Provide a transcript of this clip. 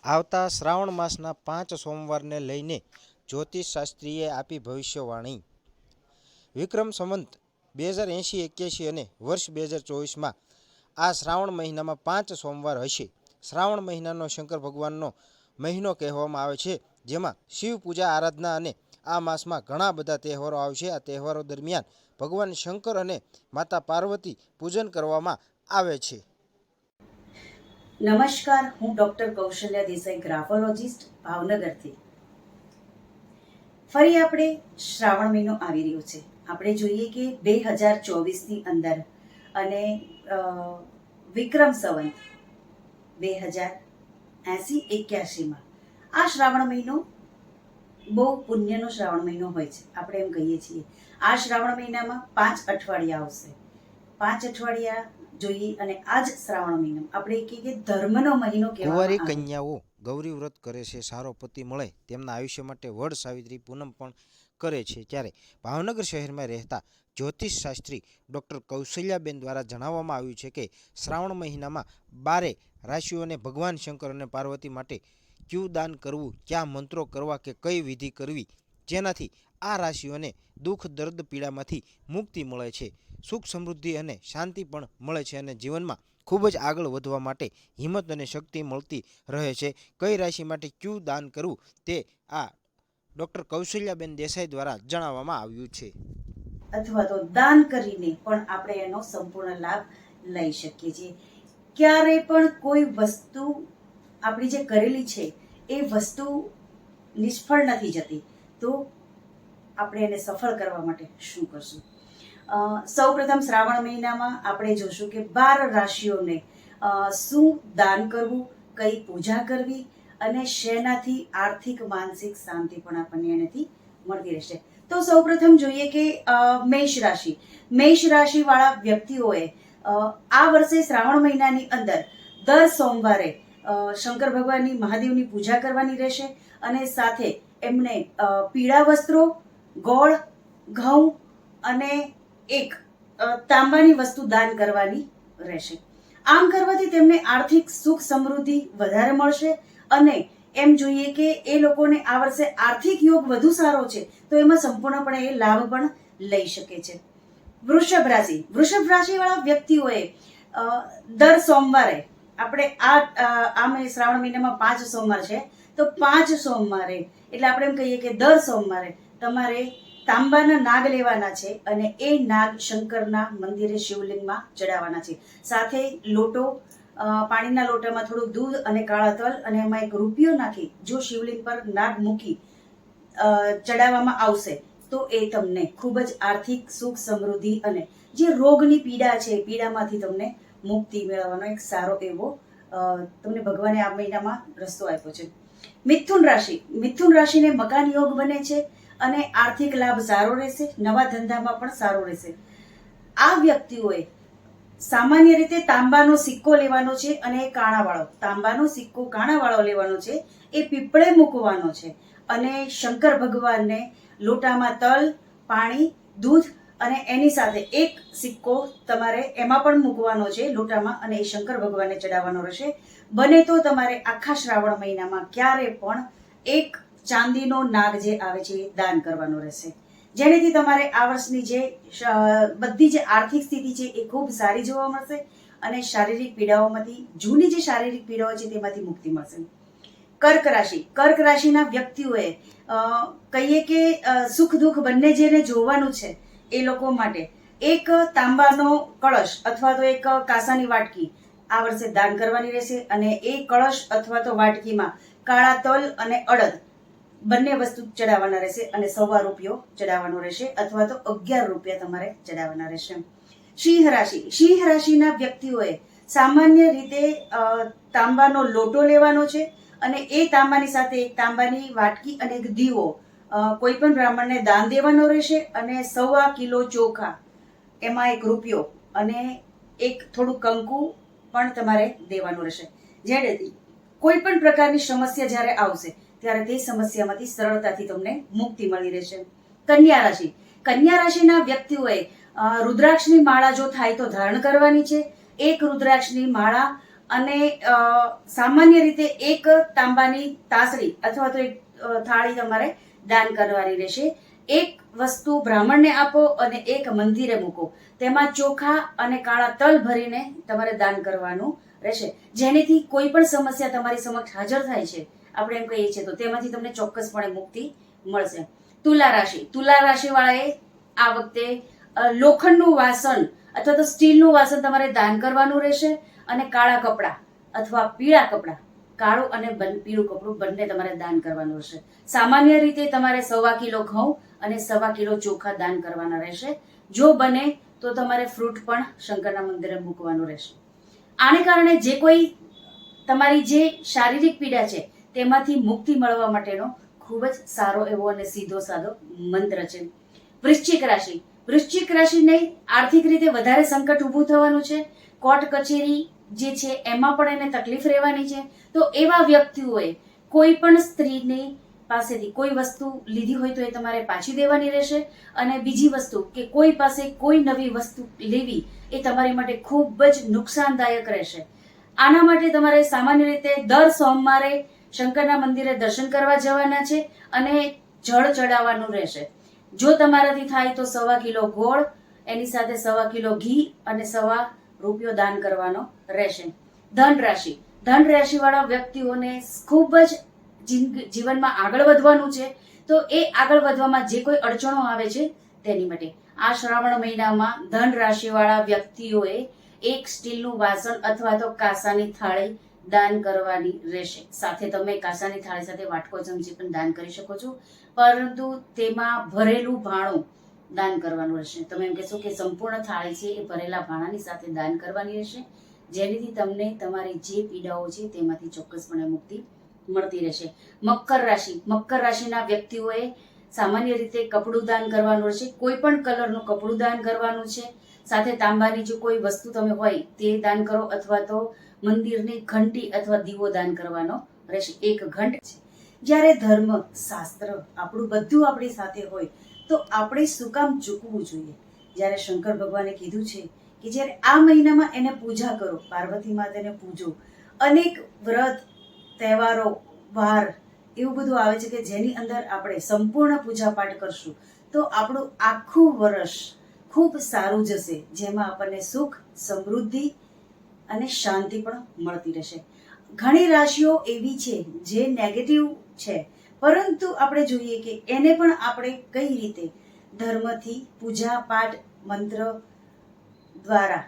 આવતા શ્રાવણ માસના 5 સોમવારને લઈને જ્યોતિષશાસ્ત્રીએ આપી ભવિષ્યવાણી. વિક્રમ સંવત 2080-81 અને વર્ષ 2024માં આ શ્રાવણ મહિનામાં 5 સોમવાર હશે. શ્રાવણ મહિનાનો શંકર ભગવાનનો મહિનો કહેવામાં આવે છે, જેમાં શિવ પૂજા આરાધના અને આ માસમાં ઘણા બધા તહેવારો આવશે. આ તહેવારો દરમિયાન ભગવાન શંકર અને માતા પાર્વતી પૂજન કરવામાં આવે છે. નમસ્કાર, હું ડોક્ટર કૌશલ્યા દેસાઈ, ગ્રાફોલોજિસ્ટ, ભાવનગરથી. ફરી આપણે શ્રાવણ મહિનો આવી રહ્યો છે. આપણે જોઈએ કે 2024ની અંદર અને વિક્રમ સંવત 2080-81માં આ શ્રાવણ મહિનો બહુ પુણ્યનો શ્રાવણ મહિનો હોય છે. આપણે એમ કહીએ છીએ આ શ્રાવણ મહિનામાં 5 અઠવાડિયા આવશે. 5 અઠવાડિયા જોઈએ અને આજ શ્રાવણ મહિનો આપણે કહીએ ધર્મનો મહિનો કુંવારી કહેવામાં આવે. કન્યાઓ ગૌરી વ્રત કરે છે, સારો પતિ મળે તેમના આયુષ્ય માટે વડ સાવિત્રી પૂનમ પણ કરે છે. ત્યારે ભાવનગર શહેરમાં રહેતા જ્યોતિષશાસ્ત્રી ડૉક્ટર કૌશલ્યાબેન દ્વારા જણાવવામાં આવ્યું છે કે શ્રાવણ મહિનામાં 12 રાશિઓને ભગવાન શંકર અને પાર્વતી માટે ક્યું દાન કરવું, ક્યાં મંત્રો કરવા કે કઈ વિધિ કરવી, જેનાથી આ રાશિઓને દુઃખ, દર્દ, પીડામાંથી મુક્તિ મળે છે, સુખ, સમૃદ્ધિ અને શાંતિ પણ મળે છે અને જીવનમાં ખૂબ જ આગળ વધવા માટે હિંમત અને શક્તિ મળતી રહે છે. કઈ રાશિ માટે ક્યું દાન કરવું તે આ ડૉક્ટર કૌશલ્યાબેન દેસાઈ દ્વારા જણાવવામાં આવ્યું છે. અથવા તો દાન કરીને પણ આપણે એનો સંપૂર્ણ લાભ લઈ શકીએ છીએ. ક્યારે પણ કોઈ વસ્તુ આપણી જે કરેલી છે એ વસ્તુ નિષ્ફળ નથી જતી, તો આપણે એને સફળ કરવા માટે શું કરશું? સૌપ્રથમ શ્રાવણ મહિનામાં આપણે જોશું કે 12 રાશિઓને શું દાન કરવું, કઈ પૂજા કરવી અને શેનાથી આર્થિક માનસિક શાંતિ પણ આપણને એનાથી મળતી રહેશે. તો સૌપ્રથમ જોઈએ કે મેષ રાશિ વાળા વ્યક્તિઓએ આ વર્ષે શ્રાવણ મહિનાની અંદર દર સોમવારે શંકર ભગવાનની, મહાદેવની પૂજા કરવાની રહેશે અને સાથે એમને પીળા વસ્ત્રો, ગોળ, ઘઉં અને એક તાંબાની વસ્તુ દાન કરવાની રહેશે. આમ કરવાથી તેમને આર્થિક સુખ સમૃદ્ધિ વધારે મળશે અને એમ જોઈએ કે એ લોકોને આ વર્ષે આર્થિક યોગ વધુ સારો છે, તો એમાં સંપૂર્ણપણે એ લાભ પણ લઈ શકે છે. વૃષભ રાશિ વાળા વ્યક્તિઓએ દર સોમવારે આપણે આ શ્રાવણ મહિનામાં 5 સોમવાર છે, તો 5 સોમવારે એટલે આપણે એમ કહીએ કે દર સોમવારે તમારે તાંબાના નાગ લેવાના છે અને એ નાગ શંકરના મંદિરે શિવલિંગમાં ચડાવવાના છે. સાથે લોટો, પાણીના લોટામાં થોડું દૂધ અને કાળા તલ અને એમાં 1 રૂપિયો નાખી જો શિવલિંગ પર નાગ મૂકી ચડાવવામાં આવશે તો એ તમને ખૂબ જ આર્થિક સુખ સમૃદ્ધિ અને જે રોગની પીડા છે એ પીડામાંથી તમને મુક્તિ મેળવવાનો એક સારો એવો તમને ભગવાને આ મહિનામાં રસ્તો આપ્યો છે. મિથુન રાશિને મકાન યોગ બને છે અને આર્થિક લાભ સારો રહેશે, નવા ધંધામાં પણ સારો રહેશે. આ વ્યક્તિઓએ સામાન્ય રીતે તાંબાનો સિક્કો લેવાનો છે અને તાંબાનો સિક્કો કાણાવાળો લેવાનો છે. એ પીપળે મૂકવાનો છે અને શંકર ભગવાનને લોટામાં તલ, પાણી, દૂધ અને એની સાથે 1 સિક્કો તમારે એમાં પણ મૂકવાનો છે લોટામાં અને એ શંકર ભગવાનને ચડાવવાનો રહેશે. બને તો તમારે આખા શ્રાવણ મહિનામાં ક્યારે પણ 1 ચાંદીનો નાગ જે આવે છે એ દાન કરવાનો રહેશે, જેનેથી તમારે આ વર્ષની જે બધી જે આર્થિક સ્થિતિ છે એ ખૂબ સારી જોવા મળશે અને શારીરિક પીડાઓમાંથી, જૂની જે શારીરિક પીડાઓ છે તેમાંથી મુક્તિ મળશે. કર્ક રાશિના વ્યક્તિઓએ કહીએ કે સુખ દુઃખ બંને જેને જોવાનું છે એ લોકો માટે 1 તાંબાનો કળશ અથવા તો 1 કાંસાની વાટકી આ વર્ષે દાન કરવાની રહેશે અને એ કળશ અથવા તો વાટકીમાં કાળા તલ અને અડદ બંને વસ્તુ ચડાવવાના રહેશે અને 1.25 રૂપિયો ચડાવવાનો રહેશે અથવા તો 11 રૂપિયા તમારે ચડાવવાના રહેશે. સિંહ રાશિના વ્યક્તિઓએ સામાન્ય રીતે તાંબાનો લોટો લેવાનો છે અને એ તાંબાની સાથે 1 તાંબાની વાટકી અને 1 દીવો કોઈ પણ બ્રાહ્મણને દાન દેવાનો રહેશે અને 1.25 કિલો ચોખા, એમાં 1 રૂપિયો અને 1 થોડું કંકુ પણ તમારે દેવાનું રહેશે. જેનાથી કોઈ પણ પ્રકારની સમસ્યા જ્યારે આવશે ત્યારે તે સમસ્યામાંથી સરળતાથી તમને મુક્તિ મળી રહેશે. કન્યા રાશિના વ્યક્તિઓએ રુદ્રાક્ષની માળા જો થાય તો ધારણ કરવાની છે. 1 રુદ્રાક્ષની માળા અને સામાન્ય રીતે એક તાંબાની તાસડી અથવા તો એક થાળી તમારે દાન કરવાની રહેશે. એક વસ્તુ બ્રાહ્મણને આપો અને એક મંદિરે મૂકો. તેમાં ચોખા અને કાળા તલ ભરીને તમારે દાન કરવાનું રહેશે, જેનેથી કોઈ પણ સમસ્યા તમારી સમક્ષ હાજર થાય છે, આપણે એમ કહીએ છીએ, તો તેમાંથી તમને ચોક્કસપણે મુક્તિ મળશે. તુલા રાશિ વાળાએ આ વખતે લોખંડનું વાસણ અથવા તો સ્ટીલનું વાસણ તમારે દાન કરવાનું રહેશે અને કાળા કપડાં અથવા પીળા કપડાં, કાળું અને પીળું કપડું બંને તમારે દાન કરવાનું રહેશે. સામાન્ય રીતે તમારે 1.25 કિલો ઘઉં અને 1.25 કિલો ચોખા દાન કરવાના રહેશે. જો બને તો તમારે ફ્રૂટ પણ શંકરના મંદિરે મૂકવાનું રહેશે. આને કારણે જે કોઈ તમારી જે શારીરિક પીડા છે તેમાંથી મુક્તિ મળવા માટેનો ખૂબ જ સારો એવો અને સીધો સાધો મંત્ર છે. વૃશ્ચિક રાશિને આર્થિક રીતે વધારે સંકટ ઊભું થવાનું છે. કોર્ટ કચેરી જે છે એમાં પણ એને તકલીફ રહેવાની છે. તો એવા વ્યક્તિઓએ કોઈ પણ સ્ત્રીની પાસેથી કોઈ વસ્તુ લીધી હોય તો એ તમારે પાછી દેવાની રહેશે. અને બીજી વસ્તુ કે કોઈ પાસે કોઈ નવી વસ્તુ લેવી એ તમારી માટે ખૂબ જ નુકસાનદાયક રહેશે. આના માટે તમારે સામાન્ય રીતે દર સોમવારે શંકરના મંદિરે દર્શન કરવા જવાના છે અને જળ ચડાવવાનું રહેશે. જો તમારાથી થાય તો 1.25 કિલો ગોળ, એની સાથે 1.25 કિલો ઘી અને 1.25 રૂપિયો દાન કરવાનો રહેશે. ધન રાશિ વાળા વ્યક્તિઓને ખૂબ જ જીવનમાં આગળ વધવાનું છે. તો એ આગળ વધવામાં જે કોઈ અડચણો આવે છે તેની માટે આ શ્રાવણ મહિનામાં ધન રાશિ વાળા વ્યક્તિઓએ એક સ્ટીલનું વાસણ અથવા તો કાંસાની થાળી દાન કરવાની રહેશે. સાથે તમે કાંસાની થાળી સાથે વાટકો ચમચી પણ દાન કરી શકો છો, પરંતુ તેમાં ભરેલું ભાણું દાન કરવાનું રહેશે. તમે એમ કહેશો કે સંપૂર્ણ થાળી છે એ ભરેલા ભાણાની સાથે દાન કરવાની રહેશે, જેનાથી તમને તમારી જે પીડાઓ છે તેમાંથી ચોક્કસપણે મુક્તિ મળતી રહેશે. મકર રાશિના વ્યક્તિઓએ સામાન્ય રીતે કપડું દાન કરવાનું રહેશે. કોઈ પણ કલરનું કપડું દાન કરવાનું છે. સાથે તાંબાની જો કોઈ વસ્તુ તમે હોય તે દાન કરો અથવા તો મંદિરની ઘંટી અથવા દીવો દાન કરવાનો રહેશે. એક ઘંટ છે. જ્યારે ધર્મ શાસ્ત્ર આપણું બધું આપણી સાથે હોય તો આપણે શું કામ ચૂકવું જોઈએ? જ્યારે શંકર ભગવાને કીધું છે કે જ્યારે આ મહિનામાં એને પૂજા કરો, પાર્વતી માતાને પૂજો, અનેક વ્રત તહેવારો વાર એવું બધું આવે છે કે જેની અંદર આપણે સંપૂર્ણ પૂજા પાઠ કરશું તો આપણું આખું વર્ષ ખૂબ સારું જશે, જેમાં આપણને સુખ, સમૃદ્ધિ અને શાંતિ પણ મળતી રહેશે. ઘણી રાશિઓ એવી છે જે નેગેટિવ છે, પરંતુ આપણે જોઈએ કે એને પણ આપણે કઈ રીતે ધર્મથી પૂજા પાઠ મંત્ર દ્વારા